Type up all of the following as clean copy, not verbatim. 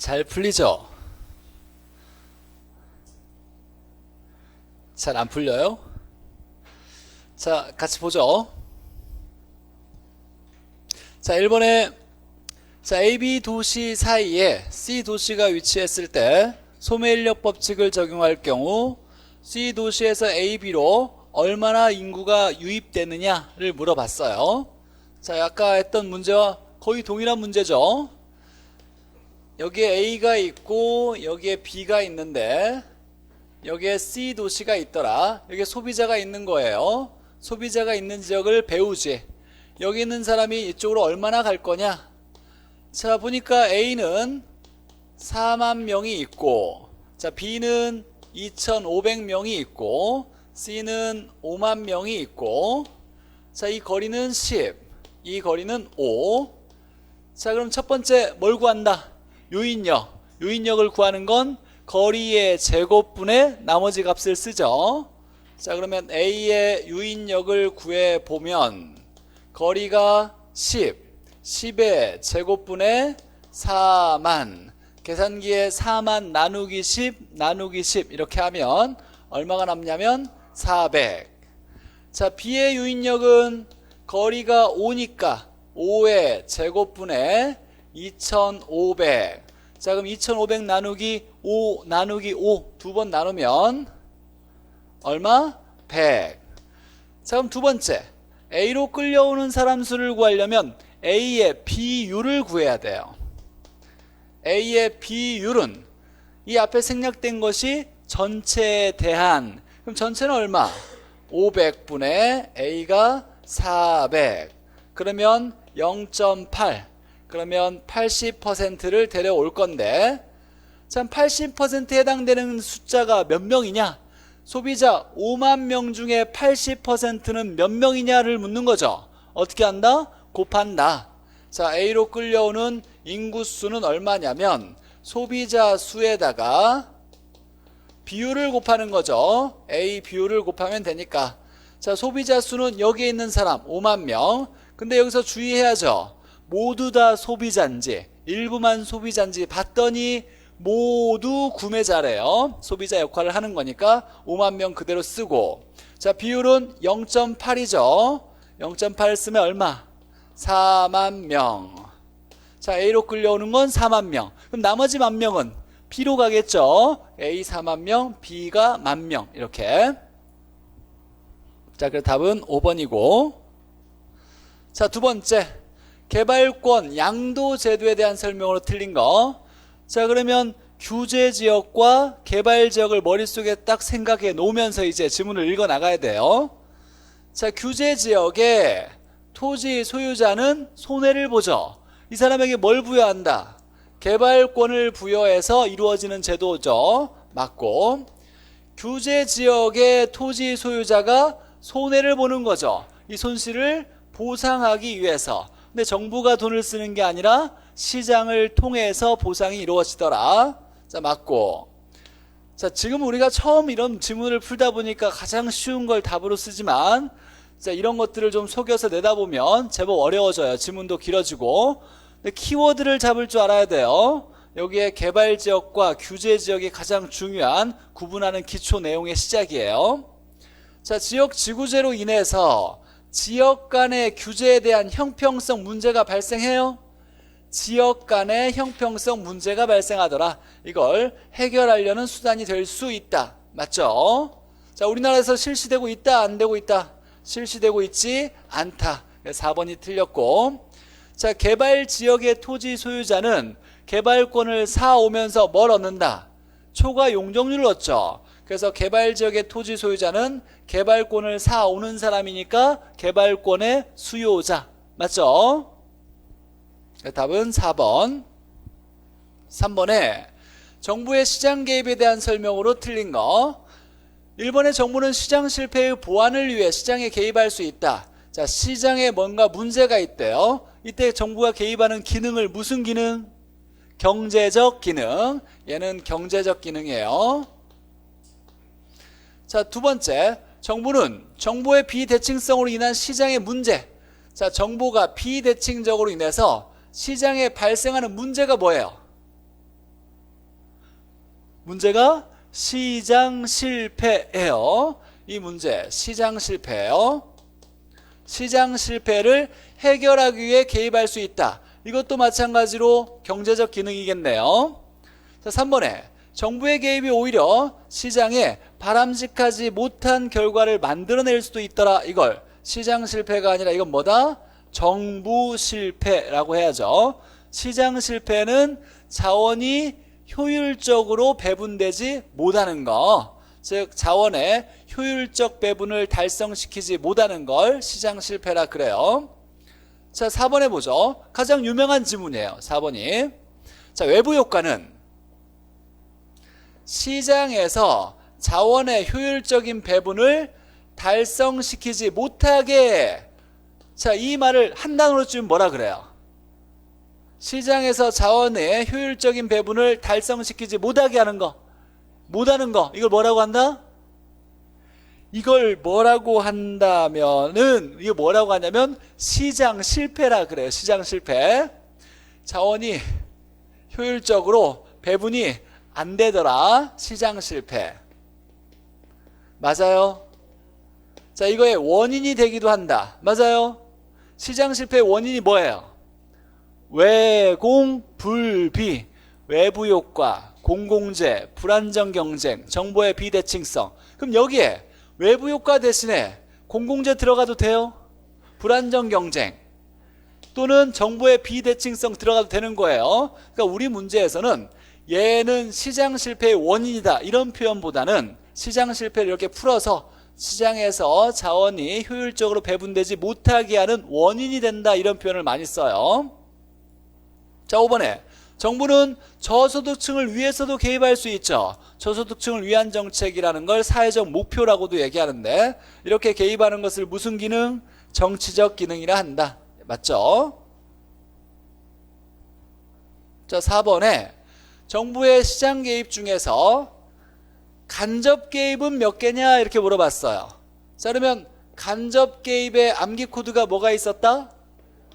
잘 풀리죠? 잘 안 풀려요? 자, 같이 보죠. 자, 1번에 AB 도시 사이에 C 도시가 위치했을 때 소매인력 법칙을 적용할 경우 C 도시에서 AB로 얼마나 인구가 유입되느냐를 물어봤어요. 자, 아까 했던 문제와 거의 동일한 문제죠. 여기에 A가 있고 여기에 B가 있는데 여기에 C 도시가 있더라. 여기에 소비자가 있는 거예요. 소비자가 있는 지역을 배우지. 여기 있는 사람이 이쪽으로 얼마나 갈 거냐. 자, 보니까 A는 4만 명이 있고, 자, B는 2,500명이 있고, C는 5만 명이 있고, 자, 이 거리는 10, 이 거리는 5. 자, 그럼 첫 번째 뭘 구한다? 유인력. 유인력을 구하는 건 거리의 제곱분의 나머지 값을 쓰죠. 자, 그러면 A의 유인력을 구해보면 거리가 10, 10의 제곱분의 4만, 계산기에 4만 나누기 10 나누기 10 이렇게 하면 얼마가 남냐면 400. 자, B의 유인력은 거리가 5니까 5의 제곱분의 2500. 자, 그럼 2500 나누기 5 나누기 5 두 번 나누면 얼마? 100. 자, 그럼 두 번째 A로 끌려오는 사람 수를 구하려면 A의 비율을 구해야 돼요. A의 비율은 이 앞에 생략된 것이 전체에 대한, 그럼 전체는 얼마? 500분의 A가 400. 그러면 0.8. 그러면 80%를 데려올 건데, 참 80%에 해당되는 숫자가 몇 명이냐? 소비자 5만 명 중에 80%는 몇 명이냐를 묻는 거죠. 어떻게 한다? 곱한다. 자, A로 끌려오는 인구수는 얼마냐면 소비자 수에다가 비율을 곱하는 거죠. A 비율을 곱하면 되니까. 자, 소비자 수는 여기에 있는 사람 5만 명. 근데 여기서 주의해야죠. 모두 다 소비자인지 일부만 소비자인지 봤더니 모두 구매자래요. 소비자 역할을 하는 거니까 5만 명 그대로 쓰고. 자, 비율은 0.8이죠. 0.8 쓰면 얼마? 4만 명. 자, A로 끌려오는 건 4만 명. 그럼 나머지 만 명은 B로 가겠죠. A 4만 명, B가 10,000명. 이렇게. 자, 그래서 답은 5번이고. 자, 두 번째. 개발권 양도 제도에 대한 설명으로 틀린 거. 자, 그러면 규제 지역과 개발 지역을 머릿속에 딱 생각해 놓으면서 이제 지문을 읽어 나가야 돼요. 자, 규제 지역에 토지 소유자는 손해를 보죠. 이 사람에게 뭘 부여한다? 개발권을 부여해서 이루어지는 제도죠. 맞고. 규제 지역의 토지 소유자가 손해를 보는 거죠. 이 손실을 보상하기 위해서. 근데 정부가 돈을 쓰는 게 아니라 시장을 통해서 보상이 이루어지더라. 자, 맞고. 자, 지금 우리가 처음 이런 지문을 풀다 보니까 가장 쉬운 걸 답으로 쓰지만, 자, 이런 것들을 좀 속여서 내다보면 제법 어려워져요. 지문도 길어지고. 근데 키워드를 잡을 줄 알아야 돼요. 여기에 개발 지역과 규제 지역이 가장 중요한 구분하는 기초 내용의 시작이에요. 자, 지역 지구제로 인해서 지역 간의 규제에 대한 형평성 문제가 발생해요. 지역 간의 형평성 문제가 발생하더라. 이걸 해결하려는 수단이 될 수 있다. 맞죠? 자, 우리나라에서 실시되고 있다, 안 되고 있다? 실시되고 있지 않다. 4번이 틀렸고. 자, 개발 지역의 토지 소유자는 개발권을 사오면서 뭘 얻는다? 초과 용적률을 얻죠. 그래서 개발 지역의 토지 소유자는 개발권을 사오는 사람이니까 개발권의 수요자. 맞죠? 답은 4번. 3번에 정부의 시장 개입에 대한 설명으로 틀린 거. 1번에 정부는 시장 실패의 보완을 위해 시장에 개입할 수 있다. 자, 시장에 뭔가 문제가 있대요. 이때 정부가 개입하는 기능을 무슨 기능? 경제적 기능. 얘는 경제적 기능이에요. 자, 두 번째, 정부는 정보의 비대칭성으로 인한 시장의 문제. 자, 정보가 비대칭적으로 인해서 시장에 발생하는 문제가 뭐예요? 문제가 시장 실패예요. 이 문제 시장 실패예요. 시장 실패를 해결하기 위해 개입할 수 있다. 이것도 마찬가지로 경제적 기능이겠네요. 자, 3번에 정부의 개입이 오히려 시장에 바람직하지 못한 결과를 만들어낼 수도 있더라. 이걸 시장 실패가 아니라 이건 뭐다? 정부 실패라고 해야죠. 시장 실패는 자원이 효율적으로 배분되지 못하는 거, 즉 자원의 효율적 배분을 달성시키지 못하는 걸 시장 실패라 그래요. 자, 4번에 보죠. 가장 유명한 지문이에요. 4번이. 자, 외부 효과는 시장에서 자원의 효율적인 배분을 달성시키지 못하게. 자, 이 말을 한 단어로 주면 뭐라 그래요? 시장에서 자원의 효율적인 배분을 달성시키지 못하게 하는 거, 못하는 거, 이걸 뭐라고 한다? 이걸 뭐라고 한다면은, 이거 뭐라고 하냐면 시장 실패라 그래요. 시장 실패. 자원이 효율적으로 배분이 안 되더라. 시장 실패. 맞아요. 자, 이거의 원인이 되기도 한다. 맞아요. 시장 실패의 원인이 뭐예요? 외공, 불비, 외부 효과, 공공재, 불안정 경쟁, 정보의 비대칭성. 그럼 여기에 외부 효과 대신에 공공재 들어가도 돼요? 불안정 경쟁 또는 정보의 비대칭성 들어가도 되는 거예요. 그러니까 우리 문제에서는 얘는 시장 실패의 원인이다 이런 표현보다는 시장 실패를 이렇게 풀어서 시장에서 자원이 효율적으로 배분되지 못하게 하는 원인이 된다 이런 표현을 많이 써요. 자, 5번에 정부는 저소득층을 위해서도 개입할 수 있죠. 저소득층을 위한 정책이라는 걸 사회적 목표라고도 얘기하는데 이렇게 개입하는 것을 무슨 기능? 정치적 기능이라 한다. 맞죠? 자, 4번에 정부의 시장 개입 중에서 간접 개입은 몇 개냐 이렇게 물어봤어요. 자, 그러면 간접 개입의 암기 코드가 뭐가 있었다?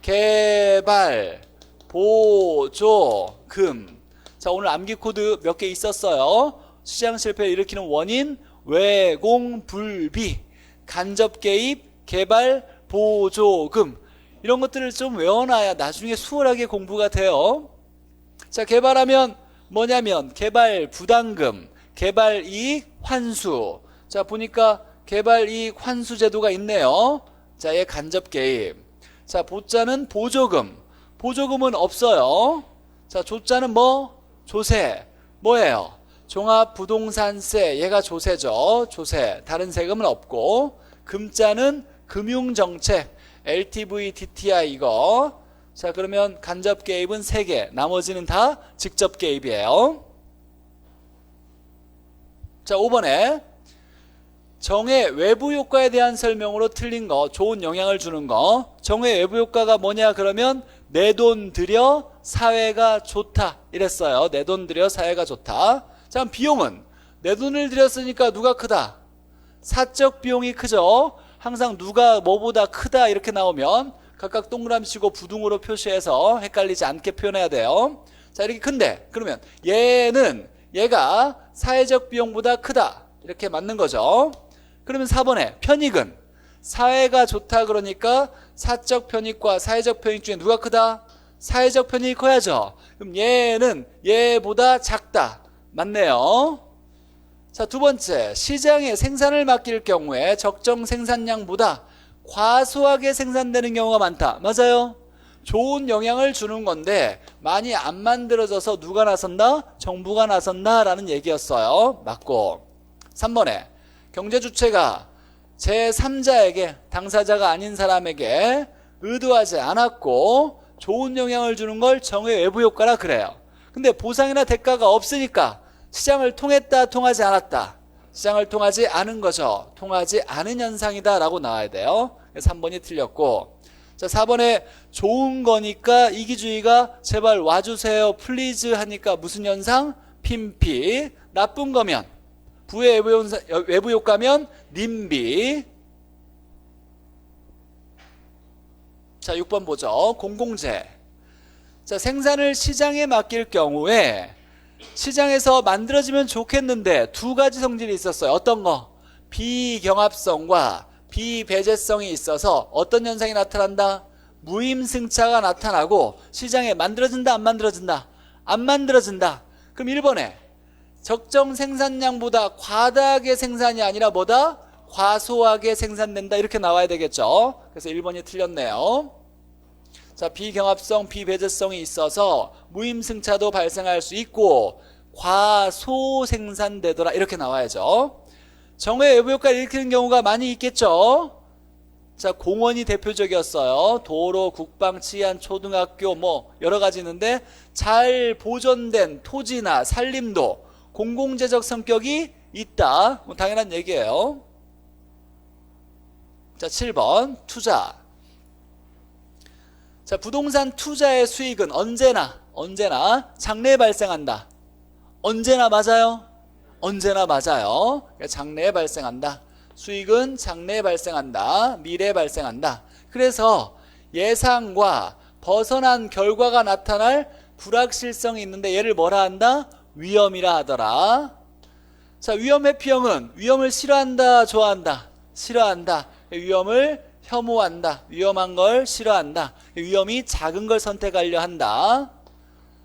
개발, 보조금. 자, 오늘 암기 코드 몇 개 있었어요. 시장 실패를 일으키는 원인, 외공, 불비, 간접 개입, 개발, 보조금. 이런 것들을 좀 외워놔야 나중에 수월하게 공부가 돼요. 자, 개발하면 뭐냐면 개발 부담금, 개발 이익 환수. 자, 보니까 개발 이익 환수 제도가 있네요. 자, 얘 간접 개입. 자, 보자는 보조금. 보조금은 없어요. 자, 조자는 뭐? 조세. 뭐예요? 종합부동산세. 얘가 조세죠. 조세. 다른 세금은 없고. 금자는 금융정책. LTV, DTI 이거. 자, 그러면 간접 개입은 3개. 나머지는 다 직접 개입이에요. 자, 5번에 정의 외부 효과에 대한 설명으로 틀린 거, 좋은 영향을 주는 거. 정의 외부 효과가 뭐냐 그러면 내 돈 들여 사회가 좋다 이랬어요. 내 돈 들여 사회가 좋다. 자, 그럼 비용은 내 돈을 들였으니까 누가 크다? 사적 비용이 크죠. 항상 누가 뭐보다 크다 이렇게 나오면 각각 동그라미 치고 부등으로 표시해서 헷갈리지 않게 표현해야 돼요. 자, 이렇게 큰데 그러면 얘가 사회적 비용보다 크다 이렇게 맞는 거죠. 그러면 4번에 편익은 사회가 좋다 그러니까 사적 편익과 사회적 편익 중에 누가 크다? 사회적 편익이 커야죠. 그럼 얘는 얘보다 작다. 맞네요. 자, 두 번째, 시장에 생산을 맡길 경우에 적정 생산량보다 과소하게 생산되는 경우가 많다. 맞아요. 좋은 영향을 주는 건데 많이 안 만들어져서 누가 나선다? 정부가 나선다라는 얘기였어요. 맞고. 3번에 경제 주체가 제3자에게, 당사자가 아닌 사람에게 의도하지 않았고 좋은 영향을 주는 걸 정의 외부 효과라 그래요. 근데 보상이나 대가가 없으니까 시장을 통했다, 통하지 않았다. 시장을 통하지 않은 거죠. 통하지 않은 현상이다 라고 나와야 돼요. 3번이 틀렸고. 자, 4번에 좋은 거니까 이기주의가 제발 와주세요 플리즈 하니까 무슨 현상? 핀피. 나쁜 거면 부의 외부 효과면 님비. 자, 6번 보죠. 공공재. 자, 생산을 시장에 맡길 경우에 시장에서 만들어지면 좋겠는데 두 가지 성질이 있었어요. 어떤 거? 비경합성과 비배제성이 있어서 어떤 현상이 나타난다? 무임승차가 나타나고 시장에 만들어진다 안 만들어진다? 안 만들어진다. 그럼 1번에 적정 생산량보다 과다하게 생산이 아니라 뭐다? 과소하게 생산된다 이렇게 나와야 되겠죠. 그래서 1번이 틀렸네요. 자, 비경합성, 비배제성이 있어서 무임승차도 발생할 수 있고 과소 생산되더라 이렇게 나와야죠. 정외 외부 효과를 일으키는 경우가 많이 있겠죠. 자, 공원이 대표적이었어요. 도로, 국방, 치안, 초등학교 뭐 여러 가지 있는데 잘 보존된 토지나 산림도 공공재적 성격이 있다. 뭐 당연한 얘기예요. 자, 7번 투자. 자, 부동산 투자의 수익은 언제나 장래에 발생한다. 언제나 맞아요? 언제나 맞아요. 장래에 발생한다. 수익은 장래에 발생한다. 미래에 발생한다. 그래서 예상과 벗어난 결과가 나타날 불확실성이 있는데 얘를 뭐라 한다? 위험이라 하더라. 자, 위험 회피형은 위험을 싫어한다, 좋아한다? 싫어한다. 위험을 혐오한다. 위험한 걸 싫어한다. 위험이 작은 걸 선택하려 한다.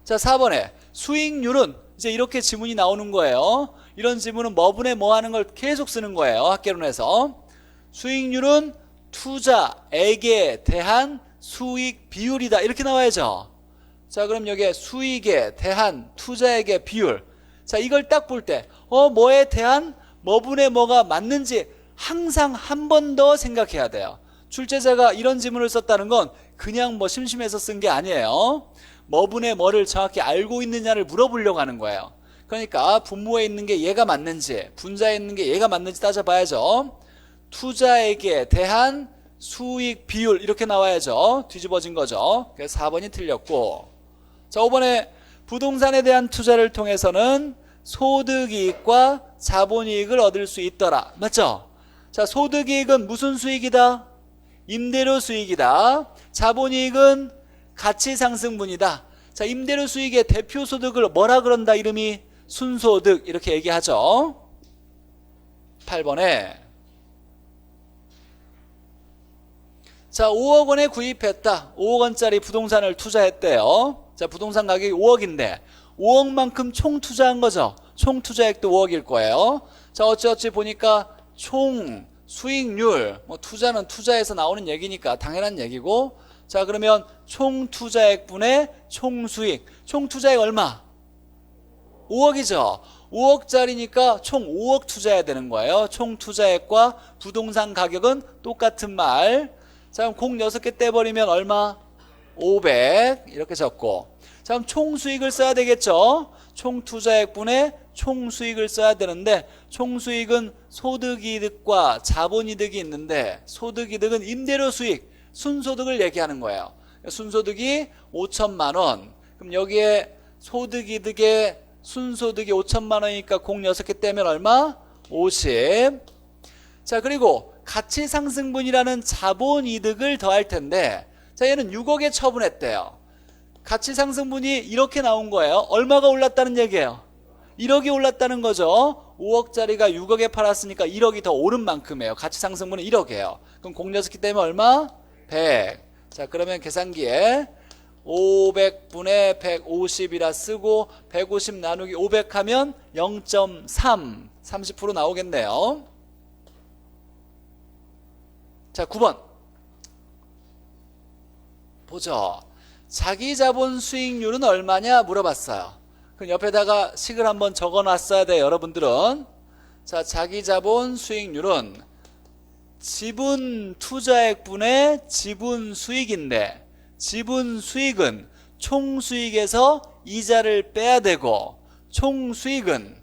자, 4번에 수익률은 이제 이렇게 지문이 나오는 거예요. 이런 지문은 뭐분에 뭐 하는 걸 계속 쓰는 거예요. 학개론에서. 수익률은 투자액에 대한 수익 비율이다. 이렇게 나와야죠. 자, 그럼 여기에 수익에 대한 투자액의 비율. 자, 이걸 딱 볼 때 뭐에 대한 뭐분에 뭐가 맞는지 항상 한 번 더 생각해야 돼요. 출제자가 이런 지문을 썼다는 건 그냥 뭐 심심해서 쓴 게 아니에요. 뭐분의 뭐를 정확히 알고 있느냐를 물어보려고 하는 거예요. 그러니까 분모에 있는 게 얘가 맞는지 분자에 있는 게 얘가 맞는지 따져봐야죠. 투자액에 대한 수익 비율 이렇게 나와야죠. 뒤집어진 거죠. 그래서 4번이 틀렸고, 자, 5번에 부동산에 대한 투자를 통해서는 소득이익과 자본이익을 얻을 수 있더라. 맞죠? 자, 소득이익은 무슨 수익이다? 임대료 수익이다. 자본이익은 가치상승분이다. 자, 임대료 수익의 대표 소득을 뭐라 그런다? 이름이 순소득 이렇게 얘기하죠. 8번에 자, 5억 원에 구입했다. 5억 원짜리 부동산을 투자했대요. 자, 부동산 가격이 5억인데 5억만큼 총 투자한 거죠. 총 투자액도 5억일 거예요. 자, 어찌어찌 보니까 총 수익률, 뭐 투자는 투자에서 나오는 얘기니까 당연한 얘기고, 자, 그러면 총 투자액분의 총 수익. 총 투자액 얼마? 5억이죠. 5억짜리니까 총 5억 투자해야 되는 거예요. 총 투자액과 부동산 가격은 똑같은 말. 자, 그럼 공 6개 떼버리면 얼마? 500 이렇게 적고, 자, 그럼 총 수익을 써야 되겠죠. 총 투자액분의 총 수익을 써야 되는데 총 수익은 소득이득과 자본이득이 있는데 소득이득은 임대료 수익, 순소득을 얘기하는 거예요. 순소득이 5천만 원. 그럼 여기에 소득이득의 순소득이 5천만 원이니까 공 6개 떼면 얼마? 50. 자, 그리고 가치상승분이라는 자본이득을 더할 텐데, 자, 얘는 6억에 처분했대요. 가치상승분이 이렇게 나온 거예요. 얼마가 올랐다는 얘기예요? 1억이 올랐다는 거죠. 5억짜리가 6억에 팔았으니까 1억이 더 오른 만큼이에요. 가치상승분은 1억이에요. 그럼 공 6개 떼면 얼마? 100. 자, 그러면 계산기에 500분의 150이라 쓰고 150 나누기 500 하면 0.3 30% 나오겠네요. 자, 9번 보죠. 자기 자본 수익률은 얼마냐 물어봤어요. 그럼 옆에다가 식을 한번 적어 놨어야 돼요, 여러분들은. 자, 자기 자본 수익률은 지분 투자액분의 지분 수익인데, 지분 수익은 총 수익에서 이자를 빼야 되고, 총 수익은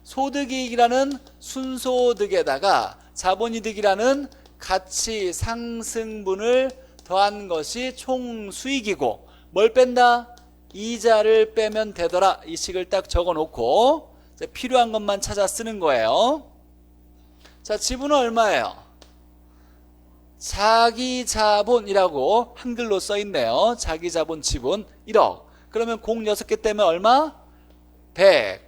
소득이익이라는 순소득에다가 자본이득이라는 가치 상승분을 더한 것이 총 수익이고, 뭘 뺀다? 이자를 빼면 되더라. 이 식을 딱 적어 놓고 필요한 것만 찾아 쓰는 거예요. 자, 지분은 얼마예요? 자기 자본이라고 한글로 써 있네요. 자기 자본 지분 1억. 그러면 공 6개 때문에 얼마? 100.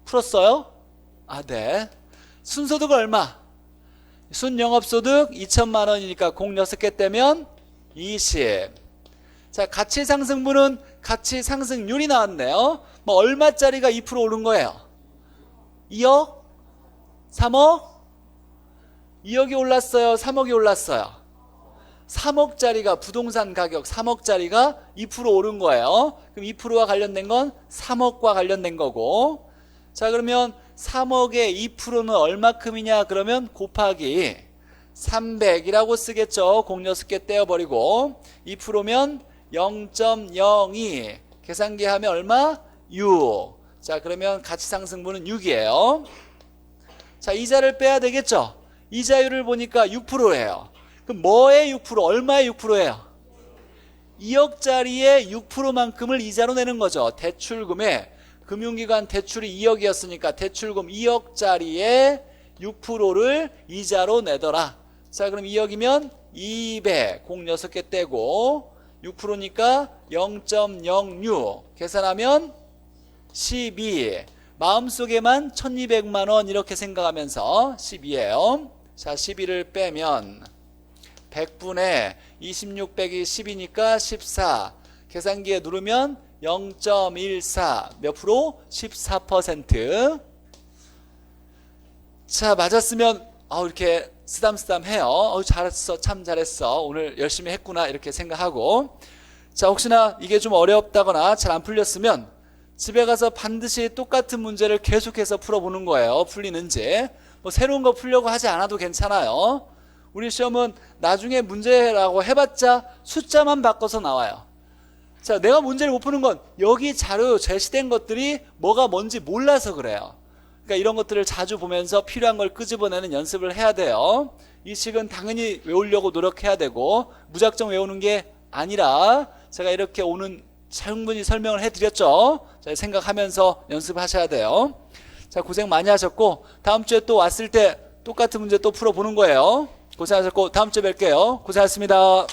풀었어요? 아, 네. 순소득 얼마? 순영업소득 2천만 원이니까 공 6개 떼면 20. 자, 가치상승분은 가치상승률이 나왔네요. 뭐 얼마짜리가 2% 오른 거예요? 2억? 3억? 2억이 올랐어요? 3억이 올랐어요? 3억짜리가 부동산 가격 3억짜리가 2% 오른 거예요. 그럼 2%와 관련된 건 3억과 관련된 거고, 자 그러면 3억의 2%는 얼마큼이냐 그러면 곱하기 300이라고 쓰겠죠. 공 6개 떼어버리고 2%면 0.02 계산기 하면 얼마? 6. 자 그러면 가치상승분은 6이에요. 자 이자를 빼야 되겠죠. 이자율을 보니까 6%예요. 그럼 뭐의 6%? 얼마의 6%예요? 2억짜리의 6%만큼을 이자로 내는 거죠. 대출금에 금융기관 대출이 2억이었으니까 대출금 2억짜리의 6%를 이자로 내더라. 자 그럼 2억이면 200, 공 6개 떼고 6%니까 0.06 계산하면 12. 마음속에만 1200만 원 이렇게 생각하면서 12예요. 자 12를 빼면 100분의 26 빼기 10이니까 14. 계산기에 누르면 0.14 몇 프로? 14%. 자 맞았으면 이렇게 쓰담쓰담해요. 잘했어, 참 잘했어, 오늘 열심히 했구나 이렇게 생각하고, 자 혹시나 이게 좀 어렵다거나 잘 안 풀렸으면 집에 가서 반드시 똑같은 문제를 계속해서 풀어보는 거예요. 풀리는지. 뭐 새로운 거 풀려고 하지 않아도 괜찮아요. 우리 시험은 나중에 문제라고 해봤자 숫자만 바꿔서 나와요. 자, 내가 문제를 못 푸는 건 여기 자료 제시된 것들이 뭐가 뭔지 몰라서 그래요. 그러니까 이런 것들을 자주 보면서 필요한 걸 끄집어내는 연습을 해야 돼요. 이 식은 당연히 외우려고 노력해야 되고 무작정 외우는 게 아니라 제가 이렇게 오늘 충분히 설명을 해드렸죠. 자, 생각하면서 연습하셔야 돼요. 자, 고생 많이 하셨고 다음 주에 또 왔을 때 똑같은 문제 또 풀어보는 거예요. 고생하셨고 다음 주에 뵐게요. 고생하셨습니다.